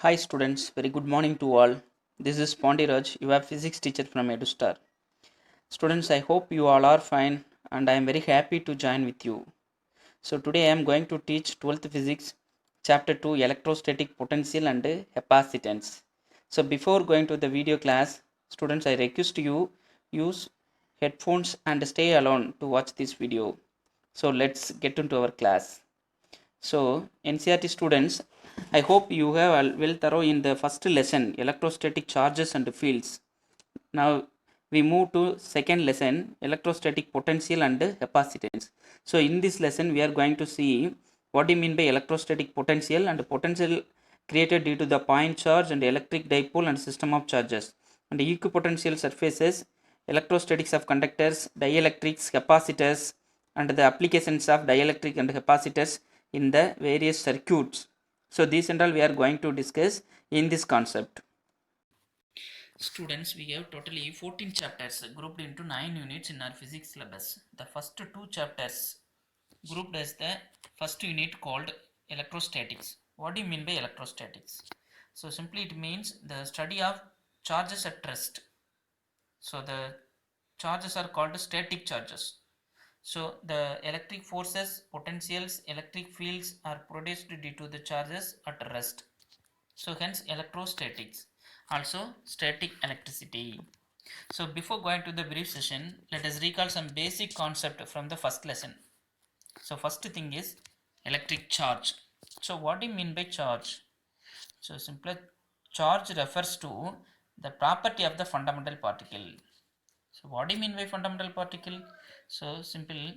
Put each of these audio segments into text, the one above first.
Hi students, very good morning to all. This is Pondiraj, your physics teacher from EduStar. Students, I hope you all are fine and I am very happy to join with you. So today I am going to teach 12th physics chapter 2 electrostatic potential and capacitance. So before going to the video class, students, I request you use headphones and stay alone to watch this video. So let's get into our class. So, NCRT students, I hope you have well thorough in the first lesson, electrostatic charges and fields. Now, we move to second lesson, electrostatic potential and capacitance. So, in this lesson, we are going to see what do you mean by electrostatic potential and potential created due to the point charge and electric dipole and system of charges. And equipotential surfaces, electrostatics of conductors, dielectrics, capacitors, and the applications of dielectric and capacitors in the various circuits. So these and all we are going to discuss in this concept. Students, we have totally 14 chapters grouped into 9 units in our physics syllabus. The first two chapters grouped as the first unit called electrostatics. What do you mean by electrostatics? So simply it means the study of charges at rest. So the charges are called static charges. So the electric forces, potentials, electric fields are produced due to the charges at rest. So hence electrostatics. Also static electricity. So before going to the brief session, let us recall some basic concept from the first lesson. So first thing is electric charge. So what do you mean by charge? So simply charge refers to the property of the fundamental particle. So what do you mean by fundamental particle? So simple.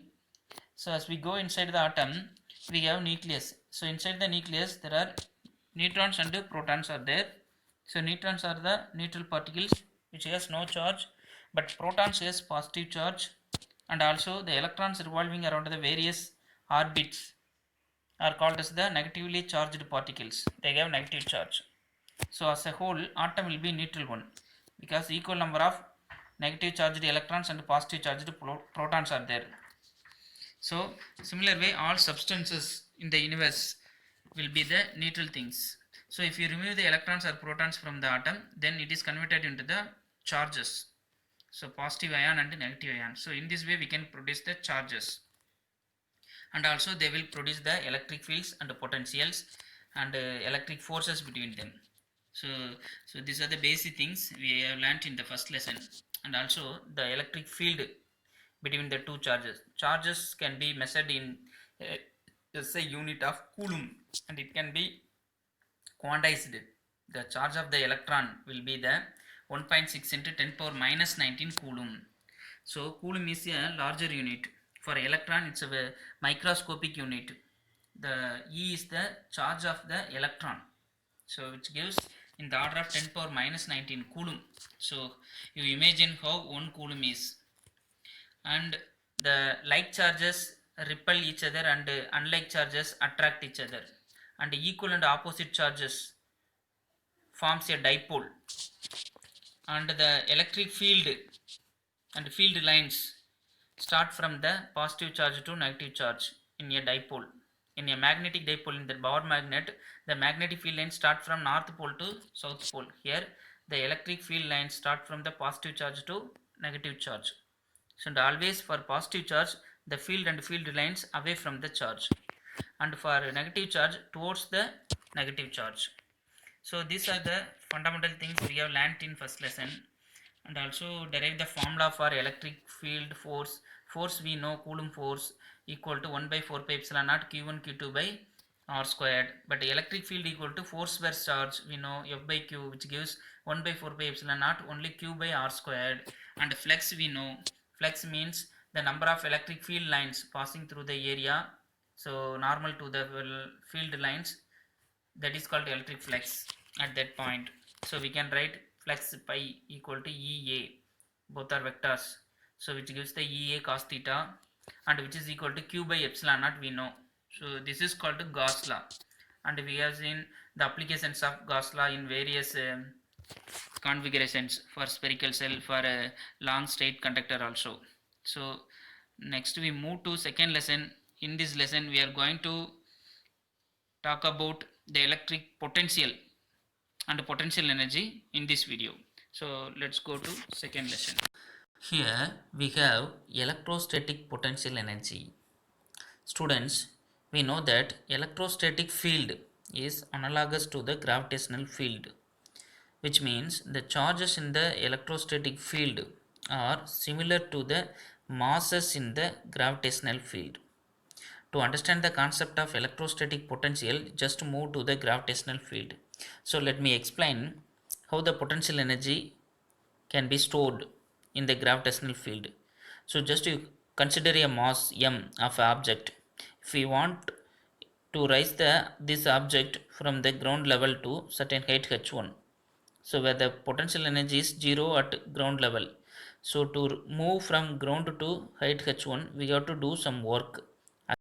So as we go inside the atom, we have nucleus. So inside the nucleus there are neutrons and protons are there. So neutrons are the neutral particles which has no charge, but protons has positive charge, and also the electrons revolving around the various orbits are called as the negatively charged particles. They have negative charge. So as a whole atom will be neutral one because equal number of negative charged electrons and positive charged protons are there. So similar way all substances in the universe will be the neutral things. So if you remove the electrons or protons from the atom, then it is converted into the charges. So positive ion and negative ion. So in this way we can produce the charges, and also they will produce the electric fields and the potentials and electric forces between them. So these are the basic things we have learnt in the first lesson. And also the electric field between the two charges. Charges can be measured in a unit of coulomb, and it can be quantized. The charge of the electron will be the 1.6 into 10 power minus 19 coulomb. So coulomb is a larger unit. For electron it's a microscopic unit. The E is the charge of the electron, so which gives in the order of 10 power minus 19 coulomb. So you imagine how 1 coulomb is. And the like charges repel each other and unlike charges attract each other, and equal and opposite charges forms a dipole, and the electric field and field lines start from the positive charge to negative charge in a dipole. In a magnetic dipole, in the Bohr magnet, the magnetic field lines start from north pole to south pole. Here the electric field lines start from the positive charge to negative charge. So and always for positive charge the field and field lines away from the charge, and for negative charge towards the negative charge. So these are the fundamental things we have learnt in first lesson. And also derive the formula for electric field force. Force we know Coulomb force equal to 1 by 4 pi epsilon naught q1 q2 by r squared, but electric field equal to force versus charge we know F by q, which gives 1 by 4 pi epsilon naught only q by r squared. And flux we know, flux means the number of electric field lines passing through the area, so normal to the field lines, that is called electric flux at that point. So we can write flux pi equal to Ea, both are vectors, so which gives the Ea cos theta, and which is equal to q by epsilon naught we know. So this is called Gauss law, and we have seen the applications of Gauss law in various configurations for spherical cell, for a long straight conductor also. So next we move to second lesson. In this lesson we are going to talk about the electric potential. and potential energy in this video. So let's go to second lesson. Here we have electrostatic potential energy. Students, we know that electrostatic field is analogous to the gravitational field, which means the charges in the electrostatic field are similar to the masses in the gravitational field. To understand the concept of electrostatic potential, just move to the gravitational field. So let me explain how the potential energy can be stored in the gravitational field. So just you consider a mass m of an object. If we want to raise this object from the ground level to certain height h1, so where the potential energy is 0 at ground level. So to move from ground to height h1, we have to do some work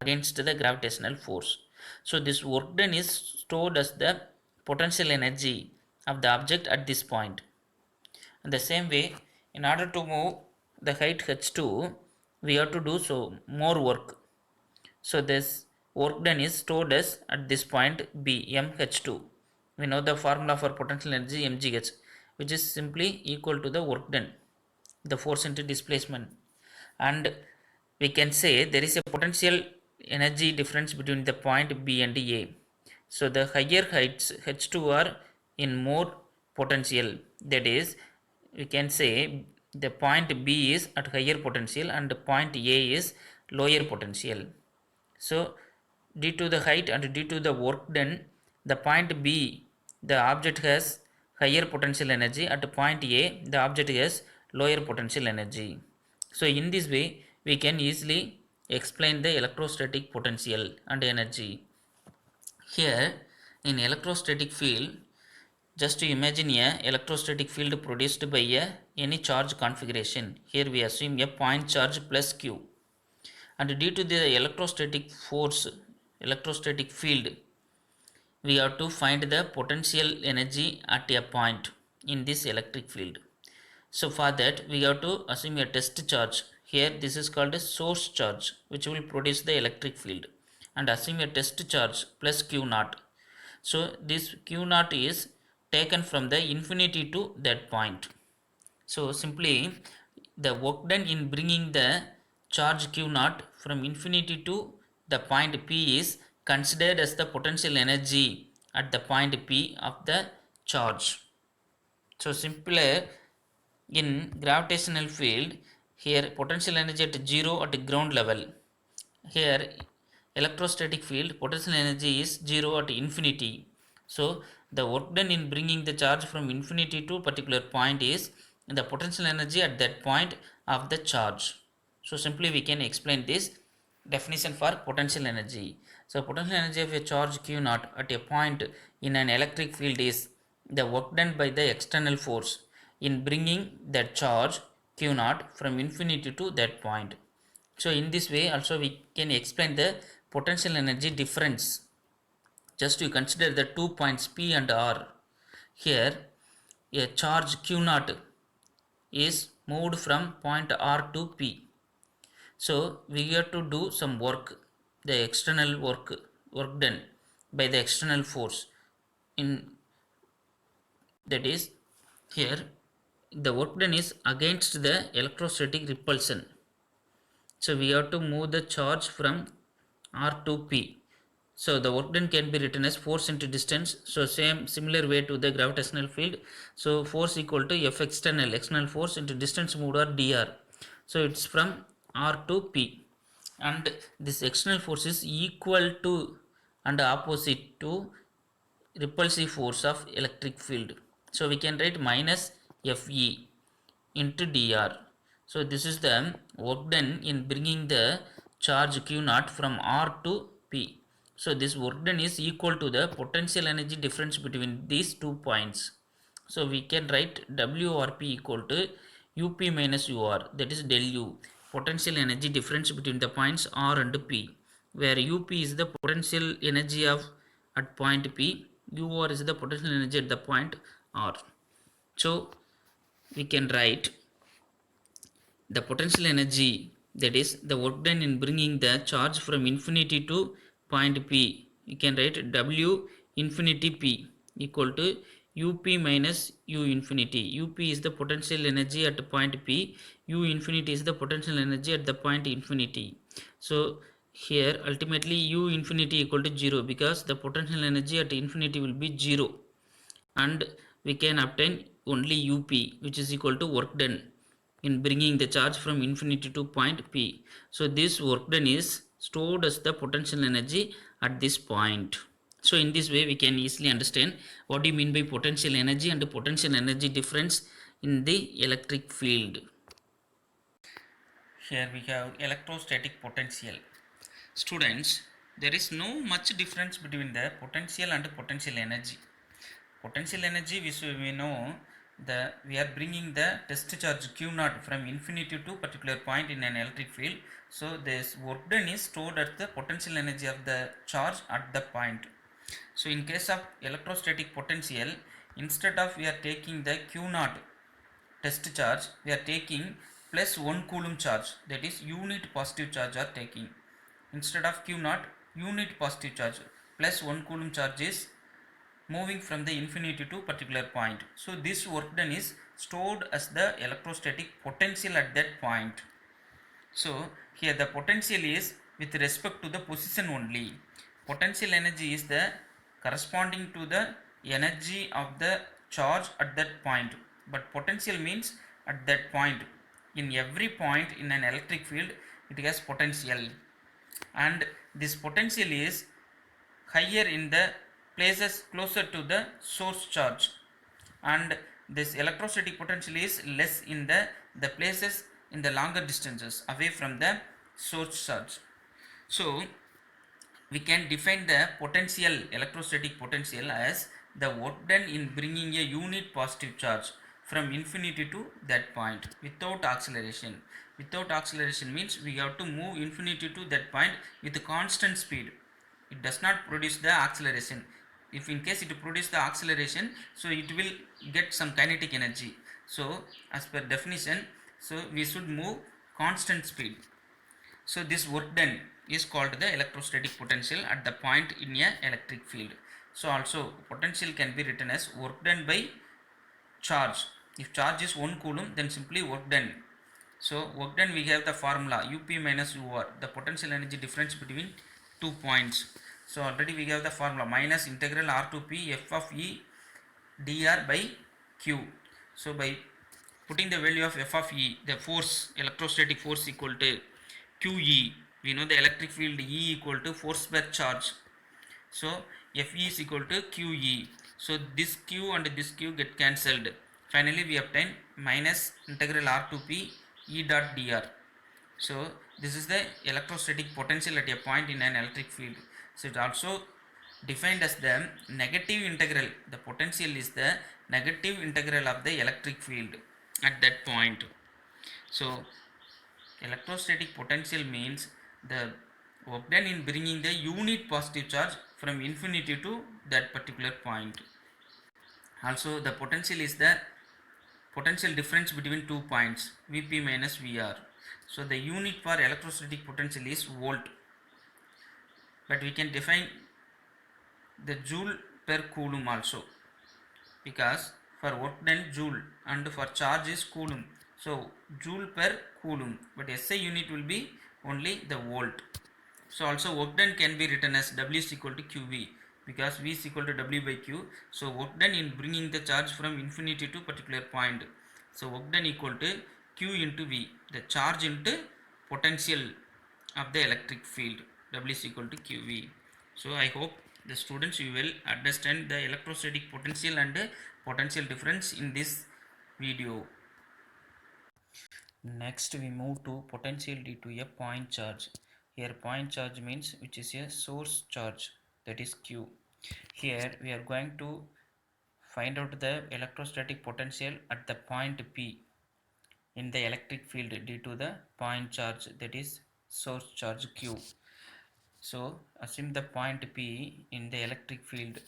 against the gravitational force. So this work done is stored as the potential energy of the object at this point. In the same way, in order to move the height h2, we have to do so more work. So this work done is stored as at this point B mh2. We know the formula for potential energy mgh, which is simply equal to the work done, the force into displacement. And we can say there is a potential energy difference between the point B and A. So the higher heights h2 are in more potential, that is we can say the point B is at higher potential and point A is lower potential. So due to the height and due to the work done, the point B, the object has higher potential energy. At point A, the object has lower potential energy. So in this way, we can easily explain the electrostatic potential and energy. Here, in electrostatic field, just to imagine a electrostatic field produced by any charge configuration. Here we assume a point charge plus Q, and due to the electrostatic force, electrostatic field, we have to find the potential energy at a point in this electric field. So for that we have to assume a test charge. Here this is called a source charge which will produce the electric field, and assume a test charge plus q naught. So this q naught is taken from the infinity to that point. So simply the work done in bringing the charge q naught from infinity to the point P is considered as the potential energy at the point P of the charge. So simply in gravitational field, here potential energy at 0 at ground level. Here electrostatic field potential energy is 0 at infinity. So the work done in bringing the charge from infinity to particular point is the potential energy at that point of the charge. So simply we can explain this definition for potential energy. So potential energy of a charge q naught at a point in an electric field is the work done by the external force in bringing that charge q naught from infinity to that point. So in this way also we can explain the potential energy difference. Just you consider the 2 points P and R. Here a charge q naught is moved from point R to P. So we have to do some work, the external work done by the external force in, that is here the work done is against the electrostatic repulsion. So we have to move the charge from R to P. So the work done can be written as force into distance. So similar way to the gravitational field. So force equal to F external force into distance moved or dr. So it's from R to P, and this external force is equal to and opposite to repulsive force of electric field. So we can write minus Fe into dr. So this is the work done in bringing the charge q naught from R to P. So this work done is equal to the potential energy difference between these 2 points. So we can write WRP equal to UP minus UR, that is del U, potential energy difference between the points R and P, where UP is the potential energy of at point P, UR is the potential energy at the point R. So we can write the potential energy, that is the work done in bringing the charge from infinity to point P. You can write W infinity P equal to up minus u infinity. Up is the potential energy at point P, u infinity is the potential energy at the point infinity. So here ultimately u infinity equal to 0 because the potential energy at infinity will be 0, and we can obtain only up, which is equal to work done in bringing the charge from infinity to point P. So this work done is stored as the potential energy at this point. So in this way we can easily understand what do you mean by potential energy and potential energy difference in the electric field. Here we have electrostatic potential. Students, there is no much difference between the potential and potential energy. Potential energy, we know the we are bringing the test charge q naught from infinity to particular point in an electric field. So this work done is stored at the potential energy of the charge at the point. So in case of electrostatic potential, instead of we are taking the q naught test charge, we are taking plus 1 coulomb charge, that is unit positive charge are taking. Instead of q naught, unit positive charge plus 1 coulomb charge is moving from the infinity to particular point. So this work done is stored as the electrostatic potential at that point. So here the potential is with respect to the position only. Potential energy is the corresponding to the energy of the charge at that point. But potential means at that point. In every point in an electric field it has potential, and this potential is higher in the places closer to the source charge, and this electrostatic potential is less in the places in the longer distances away from the source charge. So we can define the potential, electrostatic potential, as the work done in bringing a unit positive charge from infinity to that point without acceleration. Without acceleration means we have to move infinity to that point with a constant speed. It does not produce the acceleration. If in case it produce the acceleration, so it will get some kinetic energy. So as per definition, so we should move constant speed. So this work done is called the electrostatic potential at the point in a electric field. So also potential can be written as work done by charge. If charge is 1 coulomb, then simply work done. So work done, we have the formula up minus ur, the potential energy difference between 2 points. So already we have the formula minus integral r to p f of e dr by q. So by putting the value of f of e, the force, electrostatic force equal to QE, we know the electric field E equal to force per charge. So Fe is equal to QE. So this Q and this Q get cancelled. Finally we obtain minus integral r to p E dot dr. So this is the electrostatic potential at a point in an electric field. So it also defined as the negative integral. The potential is the negative integral of the electric field at that point. So electrostatic potential means the work done in bringing the unit positive charge from infinity to that particular point. Also the potential is the potential difference between 2 points Vp minus Vr. So the unit for electrostatic potential is volt, but we can define the joule per coulomb also, because for work done joule and for charge is coulomb. So joule per coulomb, but SI unit will be only the volt. So also work done can be written as W is equal to QV, because V is equal to W by Q. So work done in bringing the charge from infinity to particular point. So work done equal to Q into V, the charge into potential of the electric field. W is equal to QV. So I hope the students you will understand the electrostatic potential and potential difference in this video. Next we move to potential due to a point charge. Here point charge means which is a source charge, that is Q. Here we are going to find out the electrostatic potential at the point P in the electric field due to the point charge, that is source charge Q. So assume the point P in the electric field,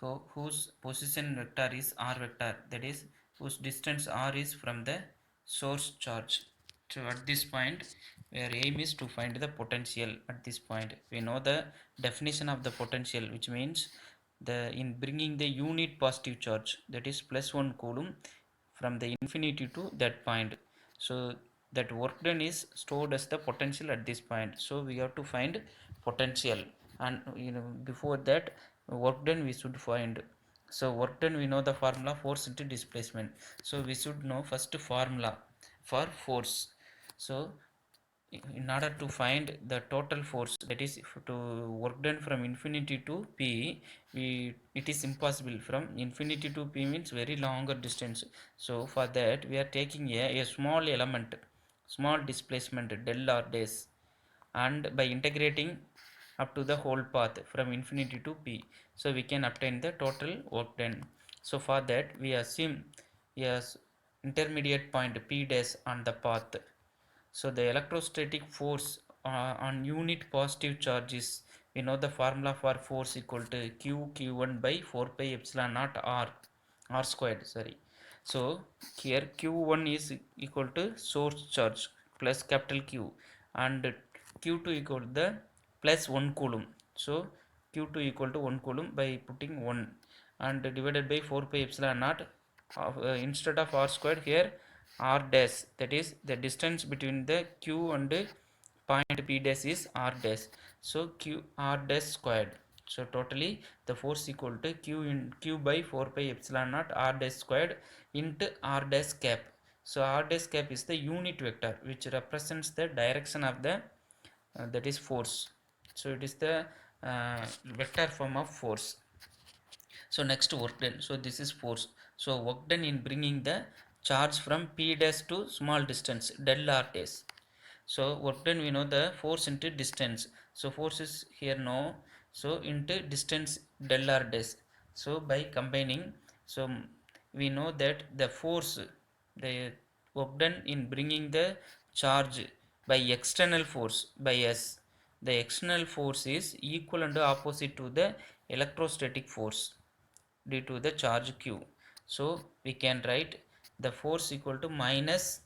so whose position vector is r vector, that is whose distance r is from the source charge. So at this point our aim is to find the potential at this point. We know the definition of the potential, which means in bringing the unit positive charge, that is plus 1 coulomb from the infinity to that point. So that work done is stored as the potential at this point. So we have to find potential, and before that work done we should find. So work done, we know the formula, force into displacement. So we should know first formula for force. So in order to find the total force, that is to work done from infinity to p, it is impossible. From infinity to p means very longer distance. So for that we are taking a small element, small displacement del or dash, and by integrating up to the whole path from infinity to p, so we can obtain the total work done. So for that we assume yes intermediate point p dash on the path. So the electrostatic force on unit positive charge is, we know the formula for force equal to q1 by 4 pi epsilon naught r squared, sorry. So here q1 is equal to source charge plus capital Q, and q2 equal to the plus 1 coulomb. So q2 equal to 1 coulomb by putting 1, and divided by 4 pi epsilon naught instead of r squared, here r dash, that is the distance between the q and point p dash is r dash. So q r dash squared. So totally the force equal to q by 4 pi epsilon naught r dash squared into r dash cap. So r dash cap is the unit vector which represents the direction of the that is force. So it is the vector form of force. So next work done, so this is force. So work done in bringing the charge from p dash to small distance del r dash. So work done, we know the force into distance. So force is here no, so into distance del r dash. So by combining, so we know that the force, the work done in bringing the charge by external force by s, the external force is equal and opposite to the electrostatic force due to the charge q. So we can write the force equal to minus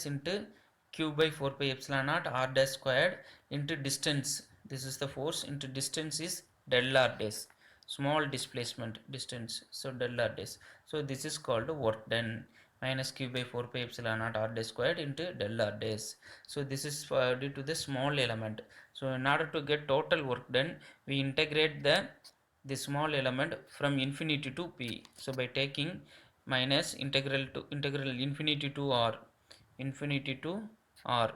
into q by 4 pi epsilon naught r dash squared into distance, this is the force, into distance is del r dash, small displacement distance, so del r dash. So this is called work done, minus q by 4 pi epsilon naught r dash squared into del r dash. So this is due to the small element. So in order to get total work done, we integrate the small element from infinity to p. So by taking minus integral infinity to r, infinity to r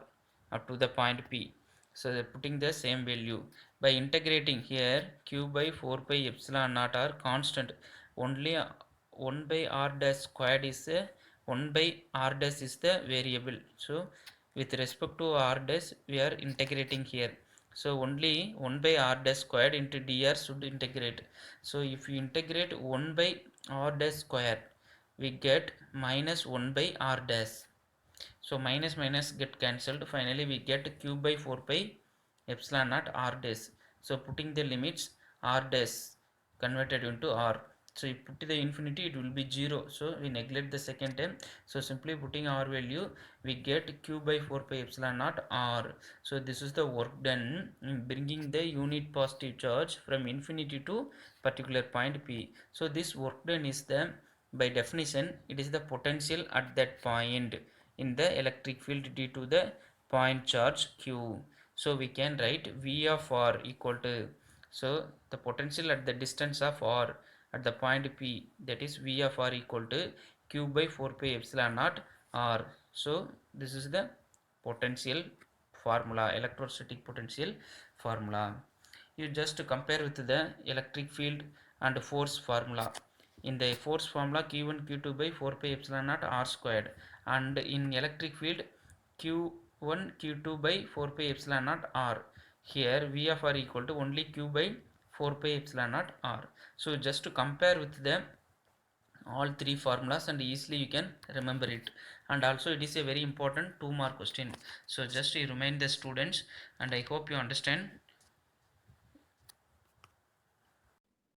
up to the point p. So they're putting the same value by integrating here. Q by 4 pi epsilon naught are constant, only 1 by r dash squared is 1 by r dash is the variable. So with respect to r dash we are integrating here. So only 1 by r dash squared into dr should integrate. So if you integrate 1 by r dash square, we get minus 1 by r dash. So minus minus get cancelled. Finally we get q by 4 pi epsilon naught r dash. So putting the limits, r dash converted into r. So you put the infinity, it will be 0. So we neglect the second term. So simply putting r value, we get q by 4 pi epsilon naught r. So this is the work done in bringing the unit positive charge from infinity to particular point p. So this work done is the, by definition, it is the potential at that point in the electric field due to the point charge q. So we can write v of r equal to, so the potential at the distance of r at the point p, that is v of r equal to q by 4 pi epsilon naught r. So this is the potential formula, electrostatic potential formula. You just compare with the electric field and force formula. In the force formula, q1 q2 by 4 pi epsilon naught r squared, and in electric field q1 q2 by 4 pi epsilon naught r. Here v of r equal to only q by 4 pi epsilon naught r. So just to compare with them all three formulas and easily you can remember it. And also it is a very important 2 mark question. So just you remind the students, and I hope you understand.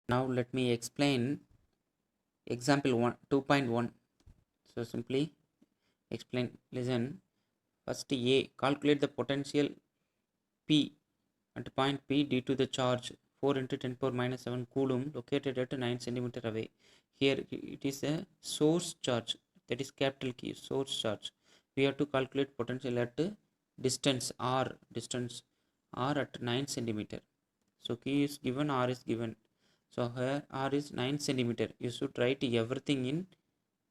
Now let me explain example 2.1. So simply explain, listen. First A, calculate the potential P at point P due to the charge 4 into 10 power minus 7 coulomb located at 9 centimeter away. Here it is a source charge, that is capital Q, source charge. We have to calculate potential at distance r at 9 centimeter. So Q is given, R is given. So here R is 9 centimeter. You should write everything in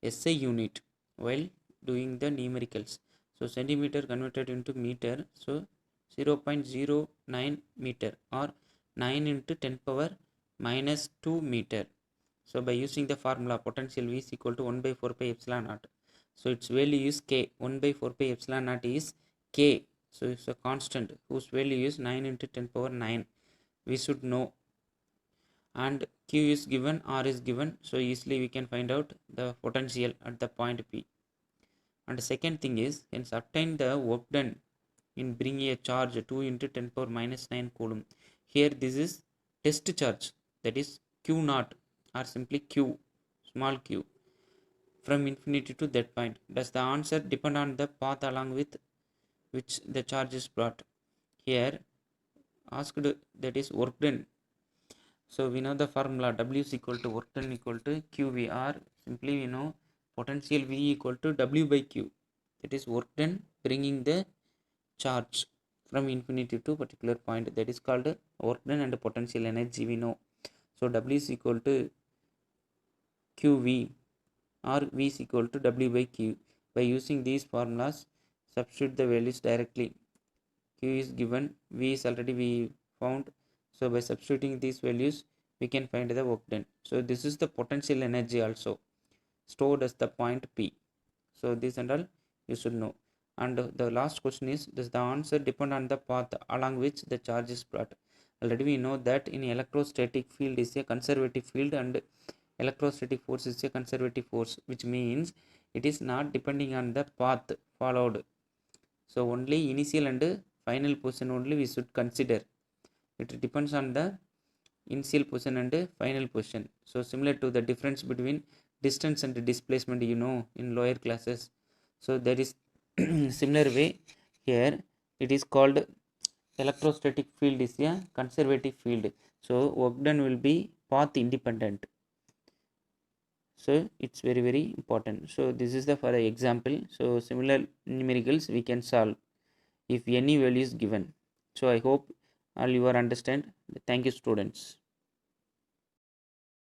SI unit while doing the numericals. So centimeter converted into meter. So 0.09 meter or 9 into 10 power minus 2 meter. So by using the formula, potential V is equal to 1 by 4 pi epsilon naught. So its value is K. 1 by 4 pi epsilon naught is K. So it's a constant whose value is 9 into 10 power 9. We should know. And Q is given, R is given. So easily we can find out the potential at the point P. And the second thing is, hence obtain the work done in bringing a charge 2 into 10 power minus 9 coulomb. Here this is test charge, that is Q naught or simply Q, small q, from infinity to that point. Does the answer depend on the path along with which the charge is brought? Here asked, that is work done. So we know the formula, W is equal to work done equal to QVR. Simply we know potential V equal to W by Q. That is work done bringing the charge from infinity to particular point. That is called work done and potential energy we know. So W is equal to QV or V is equal to W by Q. By using these formulas, substitute the values directly. Q is given, V is already we found. So by substituting these values, we can find the work done. So this is the potential energy also stored as the point P. So this and all you should know. And the last question is, does the answer depend on the path along which the charge is brought? Already we know that in electrostatic field is a conservative field and electrostatic force is a conservative force, which means it is not depending on the path followed. So only initial and final position only we should consider. It depends on the initial position and final position. So similar to the difference between distance and displacement, you know, in lower classes. So there is similar way here. It is called electrostatic field is a conservative field. So work done will be path independent. So it's very important. So this is the for example. So similar numericals we can solve if any value is given. So I hope all you are understand. Thank you, students.